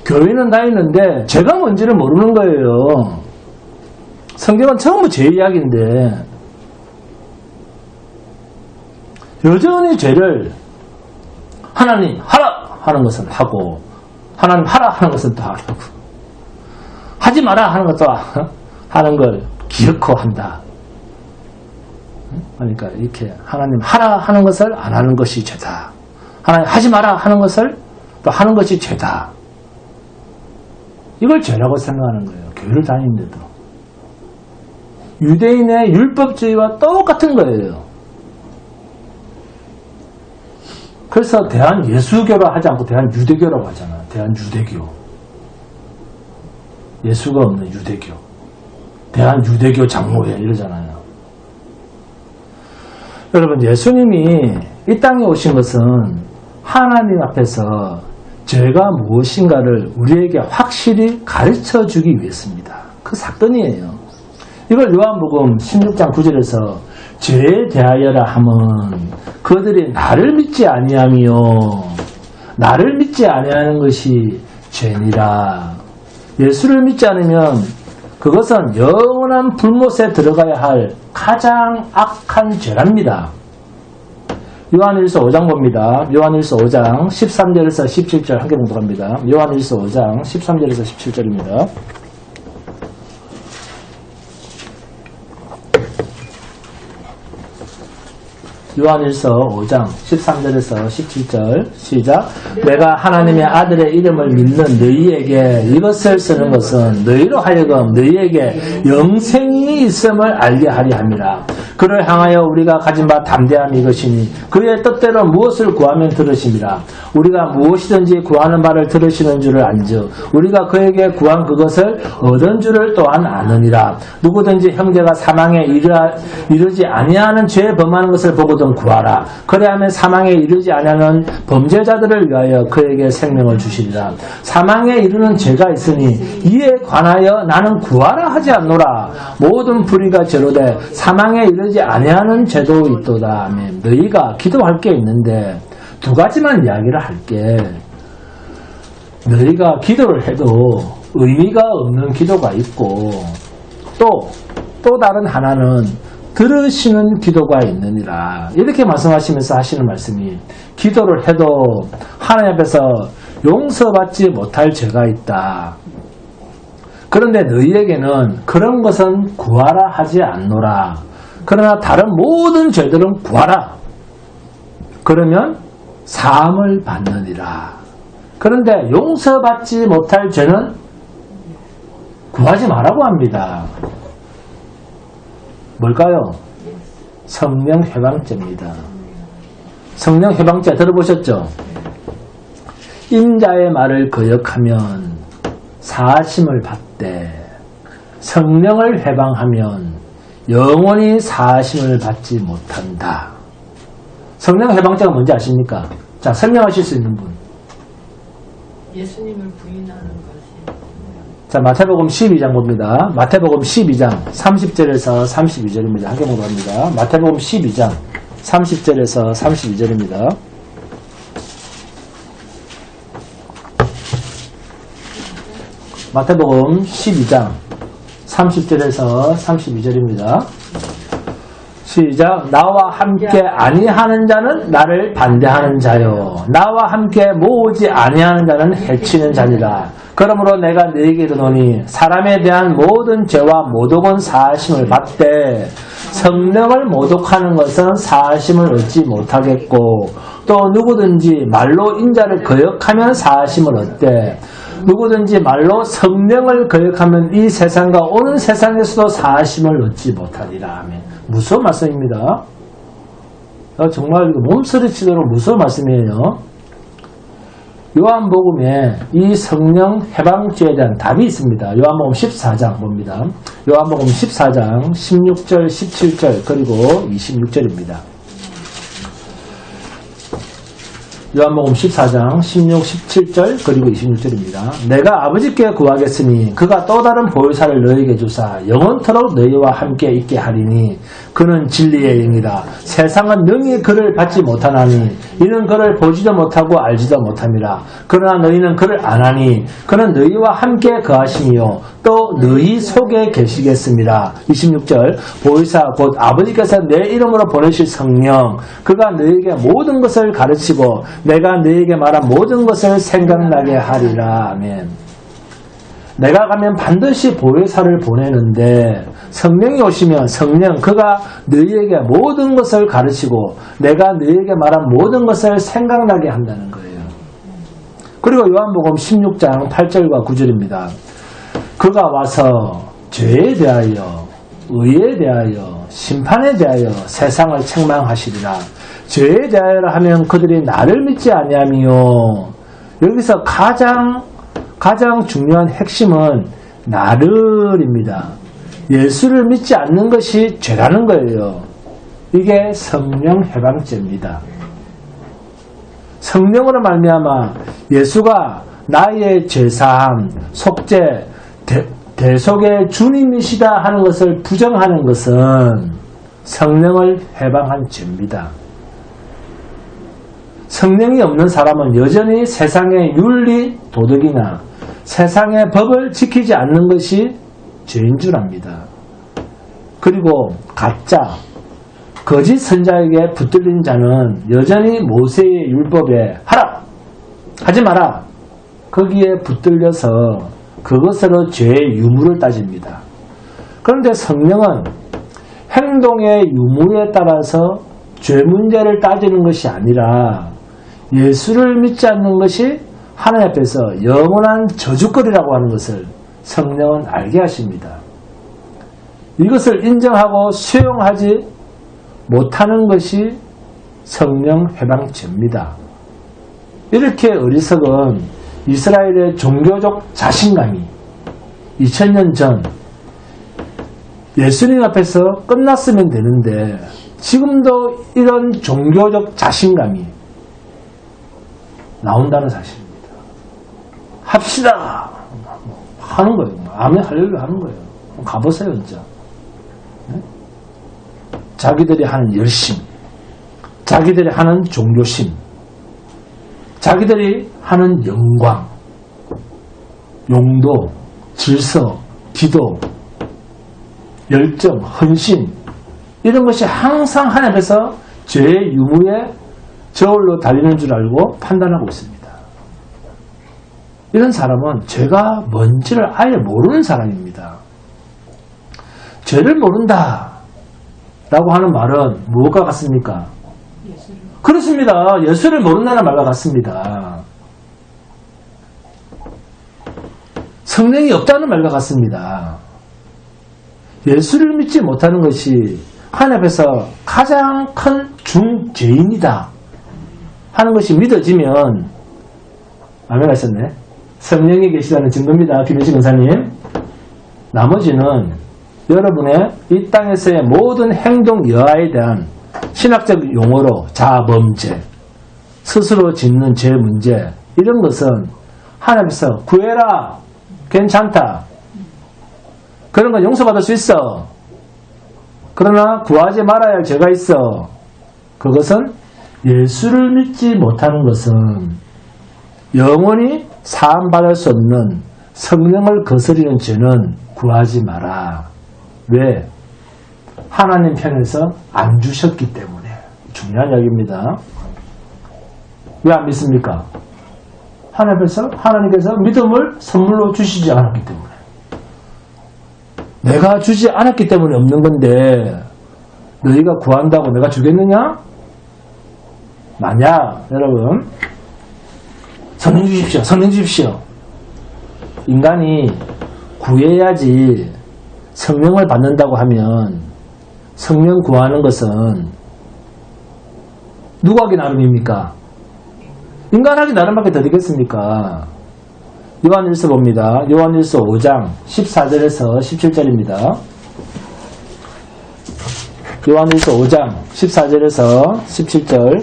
교회는 다니는데 제가 뭔지를 모르는 거예요. 성경은 전부 제 이야기인데 여전히 죄를 하나님 하라 하는 것은 하고 하나님 하라 하는 것은 또 하고 하지 마라 하는 것도 하는 걸 기어코 한다. 그러니까 이렇게 하나님 하라 하는 것을 안 하는 것이 죄다. 하나님 하지 마라 하는 것을 또 하는 것이 죄다. 이걸 죄라고 생각하는 거예요. 교회를 다니는데도. 유대인의 율법주의와 똑같은 거예요. 그래서 대한예수교로 하지 않고 대한유대교라고 하잖아요. 대한유대교. 예수가 없는 유대교. 대한유대교 장로회 이러잖아요. 여러분, 예수님이 이 땅에 오신 것은 하나님 앞에서 죄가 무엇인가를 우리에게 확실히 가르쳐 주기 위해서입니다. 그 사건이에요. 이걸 요한복음 16장 9절에서 죄에 대하여라 함은 그들이 나를 믿지 아니하며 나를 믿지 아니하는 것이 죄니라. 예수를 믿지 않으면 그것은 영원한 불못에 들어가야 할 가장 악한 죄랍니다. 요한일서 5장 봅니다. 요한일서 5장 13절에서 17절 함께 봉독합니다. 요한일서 5장 13절에서 17절입니다. 요한일서 5장 13절에서 17절 시작. 내가 하나님의 아들의 이름을 믿는 너희에게 이것을 쓰는 것은 너희로 하여금 너희에게 영생이 있음을 알게 하려 함이라. 그를 향하여 우리가 가진 바 담대함이 이것이니 그의 뜻대로 무엇을 구하면 들으심이라. 우리가 무엇이든지 구하는 바를 들으시는 줄을 안즉 우리가 그에게 구한 그것을 얻은 줄을 또한 아느니라. 누구든지 형제가 사망에 이르지 아니하는 죄 범하는 것을 보고도 구하라. 그래야면 사망에 이르지 아니하는 범죄자들을 위하여 그에게 생명을 주시리라. 사망에 이르는 죄가 있으니 이에 관하여 나는 구하라 하지 않노라. 모든 불의가 제로되 사망에 이르는 이르지 아니하는 죄도 있도다. 아멘. 너희가 기도할 게 있는데 두 가지만 이야기를 할게. 너희가 기도를 해도 의미가 없는 기도가 있고 또 다른 하나는 들으시는 기도가 있느니라. 이렇게 말씀하시면서 하시는 말씀이 기도를 해도 하나님 앞에서 용서받지 못할 죄가 있다. 그런데 너희에게는 그런 것은 구하라 하지 않노라. 그러나 다른 모든 죄들은 구하라. 그러면 사함을 받느니라. 그런데 용서받지 못할 죄는 구하지 말라고 합니다. 뭘까요? 성령 회방죄입니다. 성령 회방죄 들어보셨죠? 인자의 말을 거역하면 사하심을 받되 성령을 회방하면 영원히 사하심을 받지 못한다. 성령 회방죄가 뭔지 아십니까? 자, 설명하실 수 있는 분. 예수님을 부인하는 것이. 자, 마태복음 12장 봅니다. 마태복음 12장 30절에서 32절입니다. 함께 보도록 합니다. 마태복음 12장 30절에서 32절입니다. 마태복음 12장 30절에서 32절입니다. 시작. 나와 함께 아니하는 자는 나를 반대하는 자요, 나와 함께 모으지 아니하는 자는 해치는 자니라. 그러므로 내가 너희에게 이르노니 사람에 대한 모든 죄와 모독은 사하심을 받되 성령을 모독하는 것은 사하심을 얻지 못하겠고, 또 누구든지 말로 인자를 거역하면 사하심을 얻되 누구든지 말로 성령을 거역하면 이 세상과 오는 세상에서도 사하심을 얻지 못하리라. 아멘. 무서운 말씀입니다. 정말 몸서리치도록 무서운 말씀이에요. 요한복음에 이 성령 해방죄에 대한 답이 있습니다. 요한복음 14장 봅니다. 요한복음 14장 16절, 17절 그리고 26절입니다. 요한복음 14장 16, 17절 그리고 26절입니다. 내가 아버지께 구하겠으니 그가 또 다른 보혜사를 너희에게 주사 영원토록 너희와 함께 있게 하리니 그는 진리의 영이라. 세상은 능히 그를 받지 못하나니 이는 그를 보지도 못하고 알지도 못함이라. 그러나 너희는 그를 아나니 그는 너희와 함께 거하시며 또 너희 속에 계시겠습니다. 26절. 보혜사 곧 아버지께서 내 이름으로 보내실 성령, 그가 너희에게 모든 것을 가르치고 내가 너희에게 말한 모든 것을 생각나게 하리라. 아멘. 내가 가면 반드시 보혜사를 보내는데 성령이 오시면 성령, 그가 너희에게 모든 것을 가르치고 내가 너희에게 말한 모든 것을 생각나게 한다는 거예요. 그리고 요한복음 16장 8절과 9절입니다. 그가 와서 죄에 대하여, 의에 대하여, 심판에 대하여 세상을 책망하시리라. 죄에 대하여라 하면 그들이 나를 믿지 아니하며, 여기서 가장 중요한 핵심은 나를입니다. 예수를 믿지 않는 것이 죄라는 거예요. 이게 성령 해방죄입니다. 성령으로 말미암아 예수가 나의 죄사함, 속죄, 대속의 주님이시다 하는 것을 부정하는 것은 성령을 해방한 죄입니다. 성령이 없는 사람은 여전히 세상의 윤리, 도덕이나 세상의 법을 지키지 않는 것이 죄인 줄 압니다. 그리고 가짜, 거짓 선자에게 붙들린 자는 여전히 모세의 율법에 하라! 하지 마라! 거기에 붙들려서 그것으로 죄의 유무를 따집니다. 그런데 성령은 행동의 유무에 따라서 죄 문제를 따지는 것이 아니라 예수를 믿지 않는 것이 하나님 앞에서 영원한 저주거리라고 하는 것을 성령은 알게 하십니다. 이것을 인정하고 수용하지 못하는 것이 성령 해방죄입니다. 이렇게 어리석은 이스라엘의 종교적 자신감이 2000년 전 예수님 앞에서 끝났으면 되는데 지금도 이런 종교적 자신감이 나온다는 사실입니다. 합시다 하는 거예요. 아멘 할렐루야 하는 거예요. 가보세요 진짜. 네? 자기들이 하는 열심, 자기들이 하는 종교심, 자기들이 하는 영광, 용도, 질서, 기도, 열정, 헌신 이런 것이 항상 하나님께서 죄의 유무에 저울로 달리는 줄 알고 판단하고 있습니다. 이런 사람은 죄가 뭔지를 아예 모르는 사람입니다. 죄를 모른다 라고 하는 말은 무엇과 같습니까? 그렇습니다. 예수를 모른다는 말과 같습니다. 성령이 없다는 말과 같습니다. 예수를 믿지 못하는 것이 하나님 앞에서 가장 큰 중죄인이다 하는 것이 믿어지면, 아멘 하셨네. 성령이 계시다는 증거입니다. 김현식 권사님. 나머지는 여러분의 이 땅에서의 모든 행동 여하에 대한 신학적 용어로 자범죄, 스스로 짓는 죄 문제, 이런 것은 하나님께서 구해라, 괜찮다, 그런 건 용서받을 수 있어. 그러나 구하지 말아야 할 죄가 있어. 그것은 예수를 믿지 못하는 것은 영원히 사함받을 수 없는 성령을 거스리는 죄는 구하지 마라. 왜? 하나님 편에서 안 주셨기 때문에. 중요한 이야기입니다. 왜 안 믿습니까? 하나님께서 믿음을 선물로 주시지 않았기 때문에. 내가 주지 않았기 때문에 없는 건데 너희가 구한다고 내가 주겠느냐? 만약 여러분 성령 주십시오, 성령 주십시오. 인간이 구해야지 성령을 받는다고 하면 성령 구하는 것은 누가 하기 나름입니까? 인간하기 나름밖에 더 되겠습니까? 요한일서 봅니다. 요한일서 5장 14절에서 17절입니다. 요한일서 5장 14절에서 17절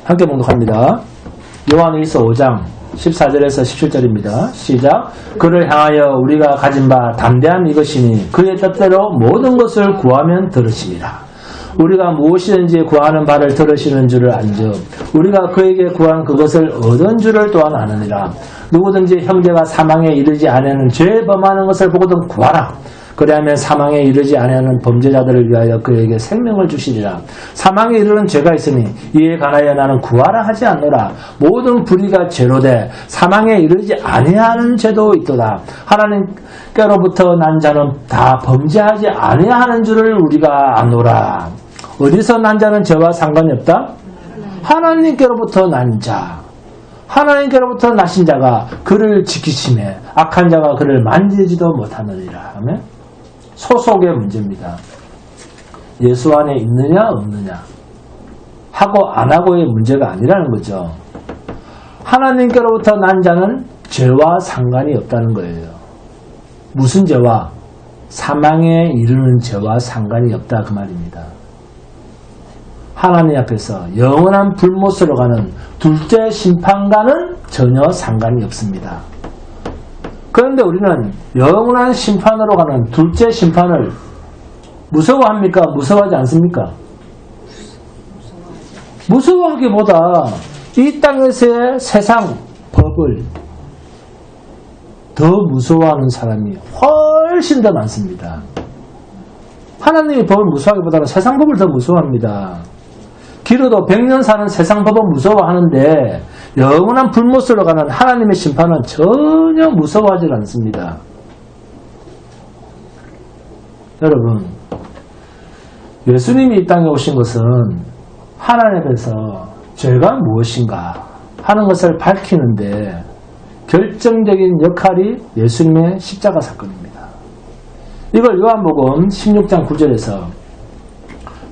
함께 봉독합니다. 요한일서 5장 14절에서 17절입니다. 시작. 그를 향하여 우리가 가진 바 담대함 이것이니 그의 뜻대로 모든 것을 구하면 들으시리라. 우리가 무엇이든지 구하는 바를 들으시는 줄을 안즉 우리가 그에게 구한 그것을 얻은 줄을 또한 아느니라. 누구든지 형제가 사망에 이르지 아니하는 죄 범하는 것을 보거든 구하라. 그리하면 사망에 이르지 아니하는 범죄자들을 위하여 그에게 생명을 주시리라. 사망에 이르는 죄가 있으니 이에 관하여 나는 구하라 하지 않노라. 모든 불의가 죄로 돼 사망에 이르지 아니하는 죄도 있도다. 하나님께로부터 난 자는 다 범죄하지 아니하는 줄을 우리가 아노라. 어디서 난 자는 죄와 상관이 없다? 하나님께로부터 난 자. 하나님께로부터 나신 자가 그를 지키심에 악한 자가 그를 만지지도 못하느니라. 아멘. 소속의 문제입니다. 예수 안에 있느냐 없느냐 하고 안 하고의 문제가 아니라는 거죠. 하나님께로부터 난 자는 죄와 상관이 없다는 거예요. 무슨 죄와? 사망에 이르는 죄와 상관이 없다 그 말입니다. 하나님 앞에서 영원한 불못으로 가는 둘째 심판과는 전혀 상관이 없습니다. 그런데 우리는 영원한 심판으로 가는 둘째 심판을 무서워합니까? 무서워하지 않습니까? 무서워하기보다 이 땅에서의 세상 법을 더 무서워하는 사람이 훨씬 더 많습니다. 하나님의 법을 무서워하기보다는 세상 법을 더 무서워합니다. 기르도 100년 사는 세상 법은 무서워하는데 영원한 불못으로 가는 하나님의 심판은 전혀 무서워하지 않습니다. 여러분, 예수님이 이 땅에 오신 것은 하나님께서 죄가 무엇인가 하는 것을 밝히는데 결정적인 역할이 예수님의 십자가 사건입니다. 이걸 요한복음 16장 9절에서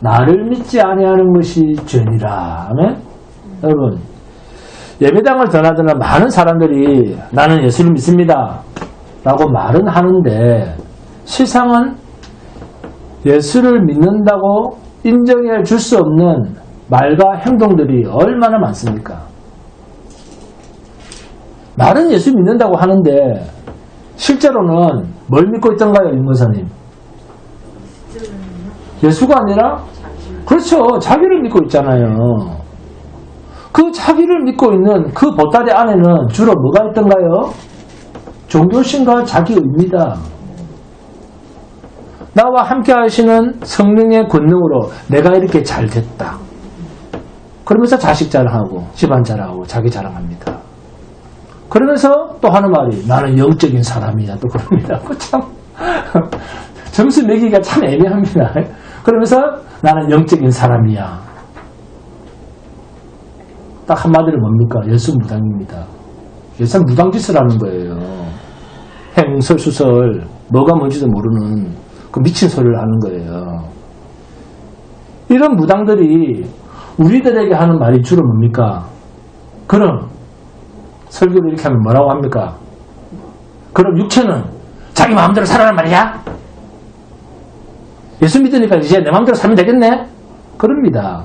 나를 믿지 아니하는 것이 죄니라. 아멘? 여러분, 예배당을 드나드는 많은 사람들이 나는 예수를 믿습니다 라고 말은 하는데 실상은 예수를 믿는다고 인정해 줄 수 없는 말과 행동들이 얼마나 많습니까? 말은 예수 믿는다고 하는데 실제로는 뭘 믿고 있던가요, 임무사님? 예수가 아니라? 그렇죠. 자기를 믿고 있잖아요. 그 자기를 믿고 있는 그 보따리 안에는 주로 뭐가 있던가요? 종교심과 자기의입니다. 나와 함께 하시는 성령의 권능으로 내가 이렇게 잘 됐다. 그러면서 자식 자랑하고 집안 자랑하고 자기 자랑합니다. 그러면서 또 하는 말이 나는 영적인 사람이야 또 그럽니다. 참 점수 매기기가 참 애매합니다. 그러면서 나는 영적인 사람이야. 딱 한마디로 뭡니까? 예수 무당입니다. 예수 무당짓을 하는 거예요. 행설수설 뭐가 뭔지도 모르는 그 미친 소리를 하는 거예요. 이런 무당들이 우리들에게 하는 말이 주로 뭡니까? 그럼 설교를 이렇게 하면 뭐라고 합니까? 그럼 육체는 자기 마음대로 살아란 말이야? 예수 믿으니까 이제 내 마음대로 살면 되겠네? 그럽니다.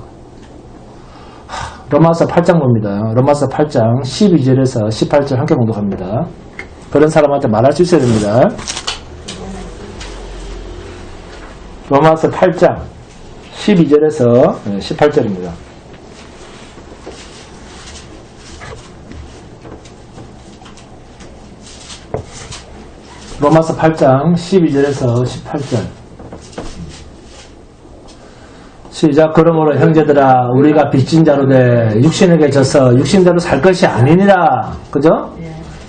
로마서 8장 봅니다. 로마서 8장 12절에서 18절 함께 공독합니다. 그런 사람한테 말할 수 있어야 됩니다. 로마서 8장 12절에서 18절입니다. 로마서 8장 12절에서 18절 시작. 그러므로 형제들아 우리가 빚진 자로 돼 육신에게 져서 육신대로 살 것이 아니니라. 그죠?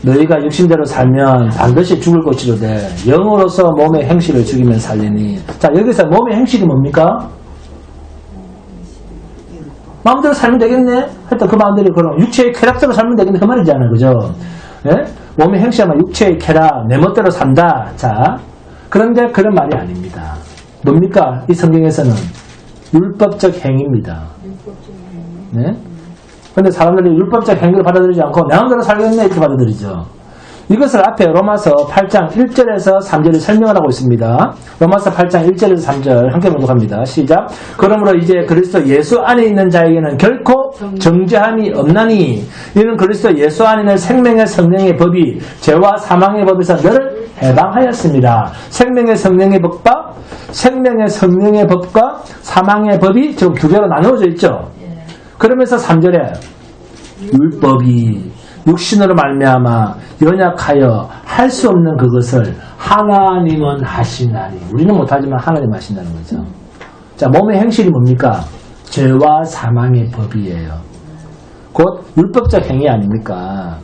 너희가 육신대로 살면 반드시 죽을 것이로되 영으로서 몸의 행실을 죽이면 살리니. 자, 여기서 몸의 행실이 뭡니까? 마음대로 살면 되겠네? 하여튼 그 마음대로 그럼 육체의 쾌락대로 살면 되겠네 그 말이잖아요. 그죠? 예? 몸의 행실하면 육체의 쾌락 내 멋대로 산다. 자, 그런데 그런 말이 아닙니다. 뭡니까? 이 성경에서는 율법적 행위입니다. 네? 근데 사람들이 율법적 행위를 받아들이지 않고 내 마음대로 살겠네 이렇게 받아들이죠. 이것을 앞에 로마서 8장 1절에서 3절을 설명을 하고 있습니다. 로마서 8장 1절에서 3절 함께 공독합니다. 시작. 그러므로 이제 그리스도 예수 안에 있는 자에게는 결코 정죄함이 없나니 이는 그리스도 예수 안에 있는 생명의 성령의 법이 죄와 사망의 법에서 너를 해방하였습니다. 생명의 성령의 법과 사망의 법이 지금 두 개로 나누어져 있죠. 그러면서 3절에 율법이 육신으로 말미암아 연약하여 할 수 없는 그것을 하나님은 하시나니. 우리는 못하지만 하나님 하신다는 거죠. 자, 몸의 행실이 뭡니까? 죄와 사망의 법이에요. 곧 율법적 행위 아닙니까?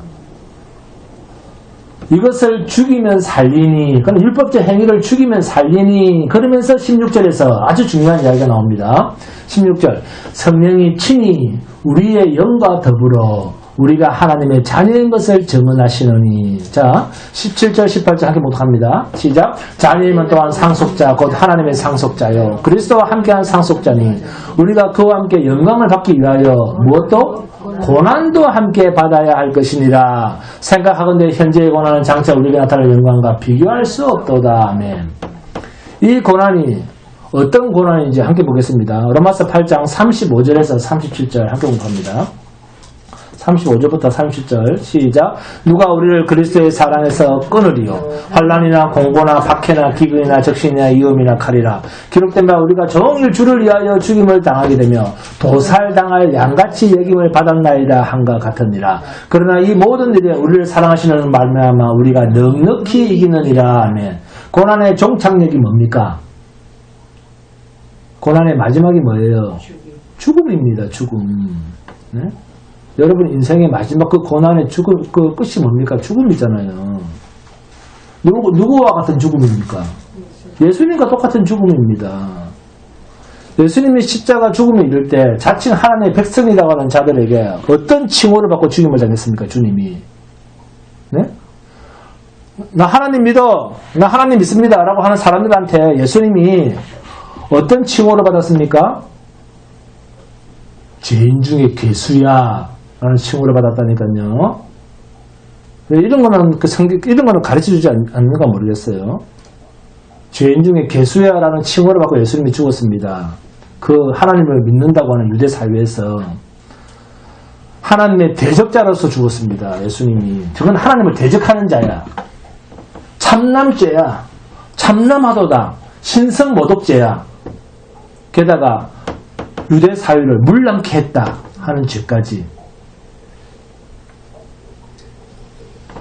이것을 죽이면 살리니, 그럼 율법적 행위를 죽이면 살리니, 그러면서 16절에서 아주 중요한 이야기가 나옵니다. 16절, 성령이 친히 우리의 영과 더불어 우리가 하나님의 자녀인 것을 증언하시느니. 자, 17절 18절 함께 모독합니다. 시작. 자녀이면 또한 상속자 곧 하나님의 상속자요 그리스도와 함께한 상속자니 우리가 그와 함께 영광을 받기 위하여 무엇도? 고난도 함께 받아야 할 것이니라. 생각하건대 현재의 고난은 장차 우리에게 나타날 영광과 비교할 수 없도다. 아멘. 이 고난이 어떤 고난인지 함께 보겠습니다. 로마서 8장 35절에서 37절 함께 공부합니다. 35절부터 37절 시작. 누가 우리를 그리스도의 사랑에서 끊으리요? 환난이나 공고나 박해나 기근이나 적신이나 위험이나 칼이라. 기록된 바 우리가 종일 주를 위하여 죽임을 당하게 되며 도살당할 양같이 여김을 받았나이다 한가 같으니라. 그러나 이 모든 일에 우리를 사랑하시는 말미암아 우리가 넉넉히 이기느니라. 아멘. 고난의 종착역이 뭡니까? 고난의 마지막이 뭐예요? 죽음입니다. 죽음. 네? 여러분 인생의 마지막 그 고난의 죽음, 그 끝이 뭡니까? 죽음이잖아요. 누구와 같은 죽음입니까? 예수님과 똑같은 죽음입니다. 예수님이 십자가 죽음에 이를 때 자칭 하나님의 백성이라고 하는 자들에게 어떤 칭호를 받고 죽임을 당했습니까? 주님이. 네? 나 하나님 믿어. 나 하나님 믿습니다. 라고 하는 사람들한테 예수님이 어떤 칭호를 받았습니까? 죄인 중에 괴수야. 라는 칭호를 받았다니까요. 이런 거는 이런 거는 가르쳐 주지 않는가 모르겠어요. 죄인 중에 괴수야라는 칭호를 받고 예수님이 죽었습니다. 그 하나님을 믿는다고 하는 유대 사회에서 하나님의 대적자로서 죽었습니다. 예수님이. 저건 하나님을 대적하는 자야. 참남죄야. 참남하도다. 신성모독죄야. 게다가 유대 사회를 물남게 했다 하는 죄까지.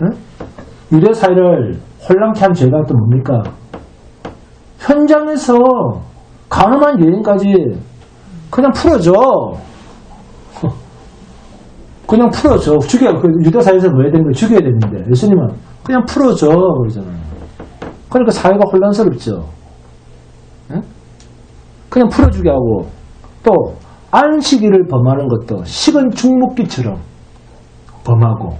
응? 유대 사회를 혼란케 한 죄가 또 뭡니까? 현장에서 가늠한 여인까지 그냥 풀어줘. 그냥 풀어줘. 유대 사회에서 뭐 해야 되는 걸 죽여야 되는데 예수님은 그냥 풀어줘 그러잖아요. 그러니까 사회가 혼란스럽죠. 응? 그냥 풀어주게 하고 또 안식일을 범하는 것도 식은 죽먹기처럼 범하고.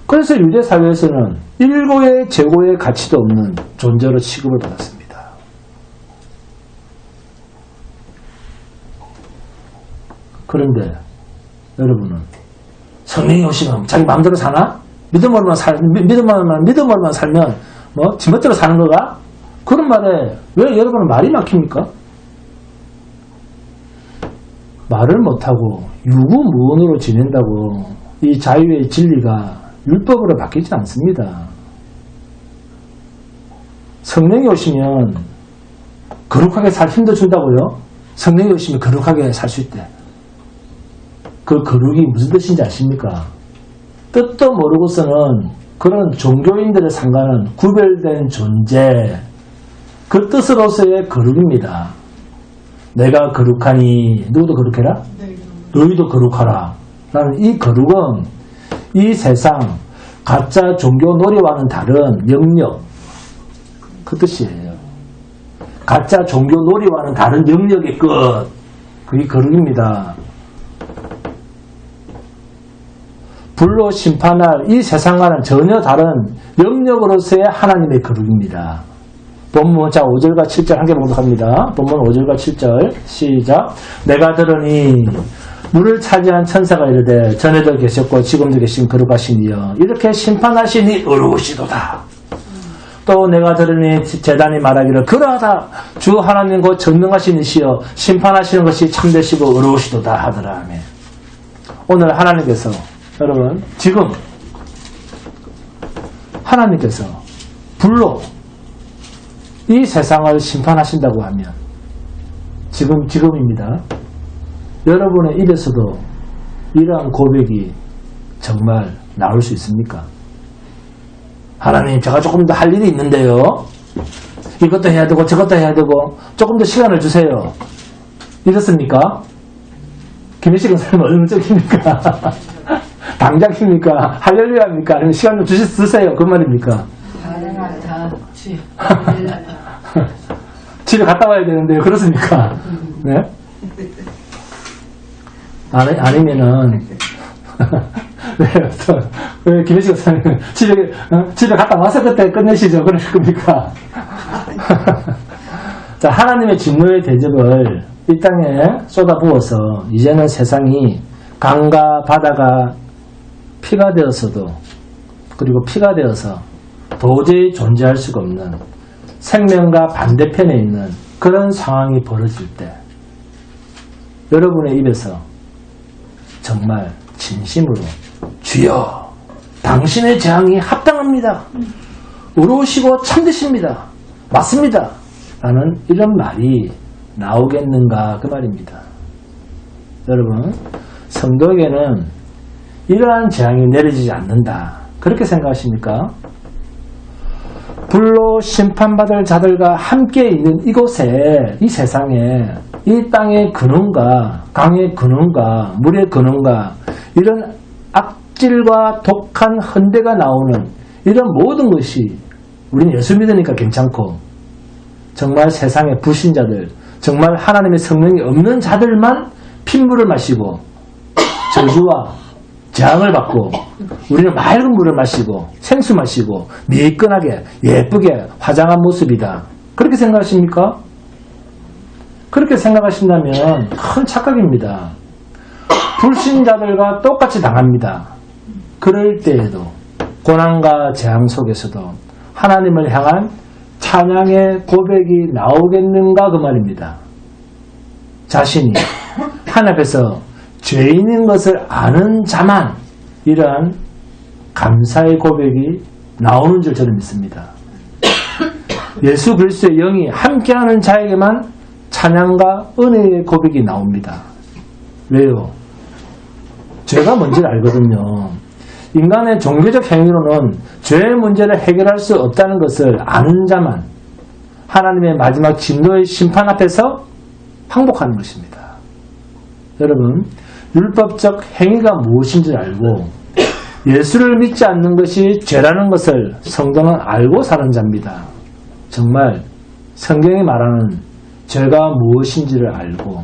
그래서 유대 사회에서는 일고의 재고의 가치도 없는 존재로 취급을 받았습니다. 그런데 여러분은 성령이 오시면 자기 마음대로 사나? 믿음으로만 살면 뭐 지멋대로 사는 거가? 그런 말에 왜 여러분은 말이 막힙니까? 말을 못하고 유구무원으로 지낸다고 이 자유의 진리가 율법으로 바뀌지 않습니다. 성령이 오시면 거룩하게 살 힘도 준다고요? 성령이 오시면 거룩하게 살 수 있대. 그 거룩이 무슨 뜻인지 아십니까? 뜻도 모르고서는 그런 종교인들의 상관은 구별된 존재, 그 뜻으로서의 거룩입니다. 내가 거룩하니 누구도 거룩해라? 너희도 거룩하라. 라는 이 거룩은 이 세상 가짜 종교 놀이와는 다른 영역, 그 뜻이에요. 가짜 종교 놀이와는 다른 영역의 끝, 그게 거룩입니다. 불로 심판할 이 세상과는 전혀 다른 영역으로서의 하나님의 거룩입니다. 본문 자 5절과 7절 함께 봉독합니다. 본문 5절과 7절 시작. 내가 들으니 물을 차지한 천사가 이르되 전에도 계셨고 지금도 계신 거룩하신 이여 이렇게 심판하시니 의로우시도다. 또 내가 들으니 제단이 말하기를 그러하다 주 하나님 곧 전능하신 이시여 심판하시는 것이 참되시고 의로우시도다 하더라. 아멘. 오늘 하나님께서 여러분 지금 하나님께서 불로 이 세상을 심판하신다고 하면 지금입니다. 여러분의 입에서도 이러한 고백이 정말 나올 수 있습니까? 하나님 제가 조금 더 할 일이 있는데요. 이것도 해야 되고 저것도 해야 되고 조금 더 시간을 주세요. 이렇습니까? 김혜식은 설마 얼마적입니까? 당장입니까? 할렐루야입니까? 아니면 시간 좀 주세요. 그 말입니까? 집에 갔다 와야 되는데요. 그렇습니까? 네? 아니면은 왜 김혜식 사님 집에 갔다 와서 그때 끝내시죠? 그럴 겁니까? 자, 하나님의 진노의 대접을 이 땅에 쏟아부어서 이제는 세상이 강과 바다가 피가 되어서도 그리고 피가 되어서 도저히 존재할 수가 없는 생명과 반대편에 있는 그런 상황이 벌어질 때 여러분의 입에서 정말 진심으로 주여 당신의 재앙이 합당합니다. 의로우시고 참되십니다. 맞습니다. 라는 이런 말이 나오겠는가 그 말입니다. 여러분 성도에게는 이러한 재앙이 내려지지 않는다. 그렇게 생각하십니까? 불로 심판받을 자들과 함께 있는 이곳에 이 세상에 이 땅의 근원과 강의 근원과 물의 근원과 이런 악질과 독한 헌대가 나오는 이런 모든 것이 우리는 예수 믿으니까 괜찮고 정말 세상의 불신자들 정말 하나님의 성령이 없는 자들만 핏물을 마시고 저주와 재앙을 받고 우리는 맑은 물을 마시고 생수 마시고 미끈하게 예쁘게 화장한 모습이다. 그렇게 생각하십니까? 그렇게 생각하신다면 큰 착각입니다. 불신자들과 똑같이 당합니다. 그럴 때에도 고난과 재앙 속에서도 하나님을 향한 찬양의 고백이 나오겠는가 그 말입니다. 자신이 하나님 앞에서 죄인인 것을 아는 자만 이러한 감사의 고백이 나오는 줄 저는 믿습니다. 예수 그리스도의 영이 함께하는 자에게만 찬양과 은혜의 고백이 나옵니다. 왜요? 죄가 뭔지를 알거든요. 인간의 종교적 행위로는 죄의 문제를 해결할 수 없다는 것을 아는 자만 하나님의 마지막 진노의 심판 앞에서 항복하는 것입니다. 여러분, 율법적 행위가 무엇인지 알고 예수를 믿지 않는 것이 죄라는 것을 성도는 알고 사는 자입니다. 정말 성경이 말하는 죄가 무엇인지를 알고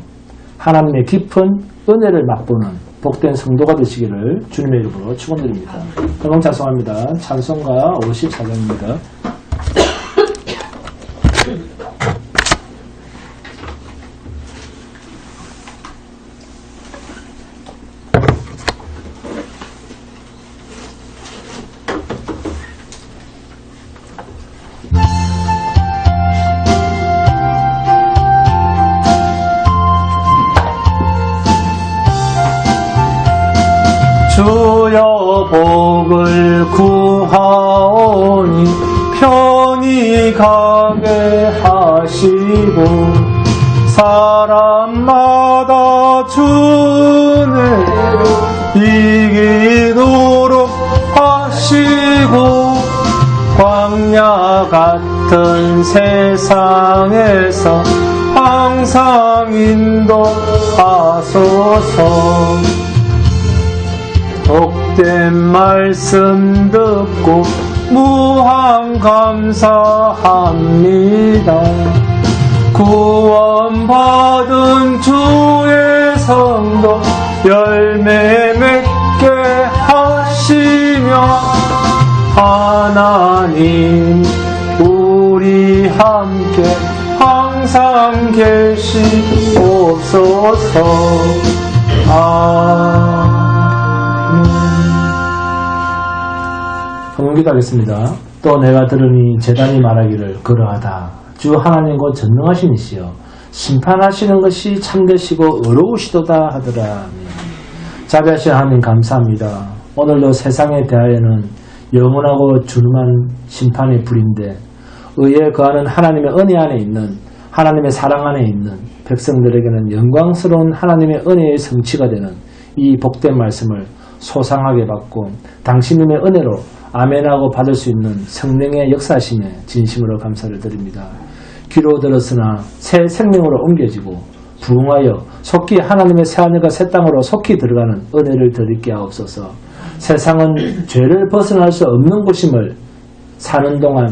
하나님의 깊은 은혜를 맛보는 복된 성도가 되시기를 주님의 이름으로 축원드립니다. 그럼 찬송합니다. 찬송가 54장입니다. 주여 복을 구하오니 편히 가게 하시고 사람마다 주는 이기도록 하시고 광야 같은 세상에서 항상 인도하소서. 복된 말씀 듣고 무한 감사합니다. 구원받은 주의 성도 열매 맺게 하시며 하나님 우리 함께 항상 계시옵소서. 기도하겠습니다. 또 내가 들으니 제단이 말하기를 그러하다. 주 하나님 곧 전능하신 이시여 심판하시는 것이 참되시고 의로우시도다 하더라. 자비하신 하나님 감사합니다. 오늘도 세상에 대하여는 영원하고 준엄한 심판의 불인데 의에 거하는 하나님의 은혜 안에 있는 하나님의 사랑 안에 있는 백성들에게는 영광스러운 하나님의 은혜의 성취가 되는 이 복된 말씀을 소상하게 받고 당신님의 은혜로 아멘하고 받을 수 있는 성령의 역사심에 진심으로 감사를 드립니다. 귀로 들었으나 새 생명으로 옮겨지고 부흥하여 속히 하나님의 새하늘과 새 땅으로 속히 들어가는 은혜를 드리게 하옵소서. 세상은 죄를 벗어날 수 없는 곳임을 사는 동안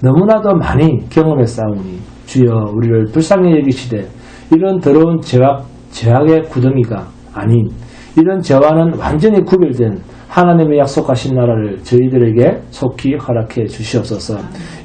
너무나도 많이 경험했사오니 주여 우리를 불쌍히 여기시되 이런 더러운 죄악의 구덩이가 아닌 이런 죄와는 완전히 구별된 하나님의 약속하신 나라를 저희들에게 속히 허락해 주시옵소서.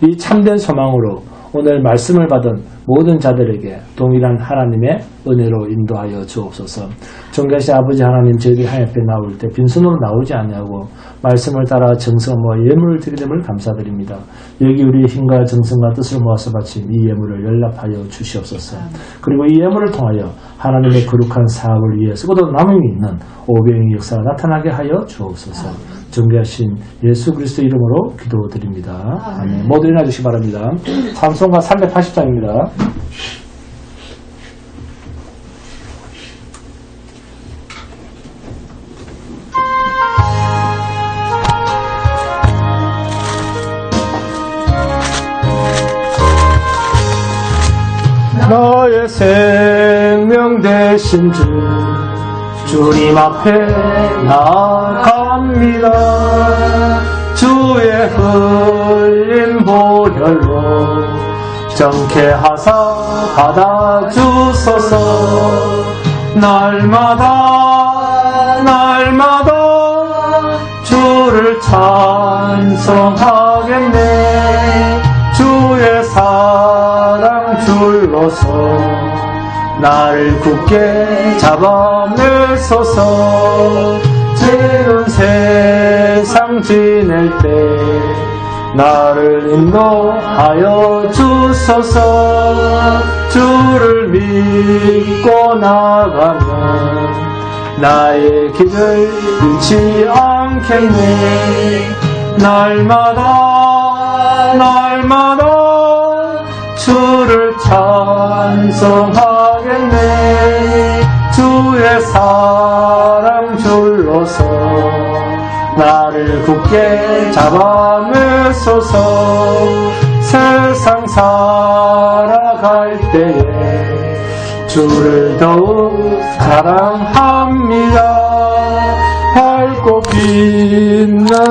이 참된 소망으로 오늘 말씀을 받은 모든 자들에게 동일한 하나님의 은혜로 인도하여 주옵소서. 존귀하신 아버지 하나님, 저희들이 하나님 앞에 나올 때 빈손으로 나오지 아니하고 말씀을 따라 정성 모아 예물을 드리됨을 감사드립니다. 여기 우리의 힘과 정성과 뜻을 모아서 바친 이 예물을 연락하여 주시옵소서. 그리고 이 예물을 통하여 하나님의 거룩한 사업을 위해 쓰고도 남음이 있는 오병의 역사가 나타나게 하여 주옵소서. 존귀하신 예수 그리스도 이름으로 기도드립니다. 아멘. 모두 일어나 주시기 바랍니다. 찬송가 380장입니다. 나의 생명 되신 주 주님 앞에 나아갑니다. 주의 흘린 보혈로 정케 하사 받아주소서. 날마다 주를 찬송하겠네. 주의 사랑 줄로서 나를 굳게 잡아내소서. 지는 세상 지낼 때 나를 인도하여 주소서. 주를 믿고 나가면 나의 길을 잃지 않겠네. 날마다 주를 찬송하겠네. 주의 사랑 줄로서 나를 굳게 잡아매소서. 세상 살아갈 때에 주를 더욱 사랑합니다. 밝고 빛난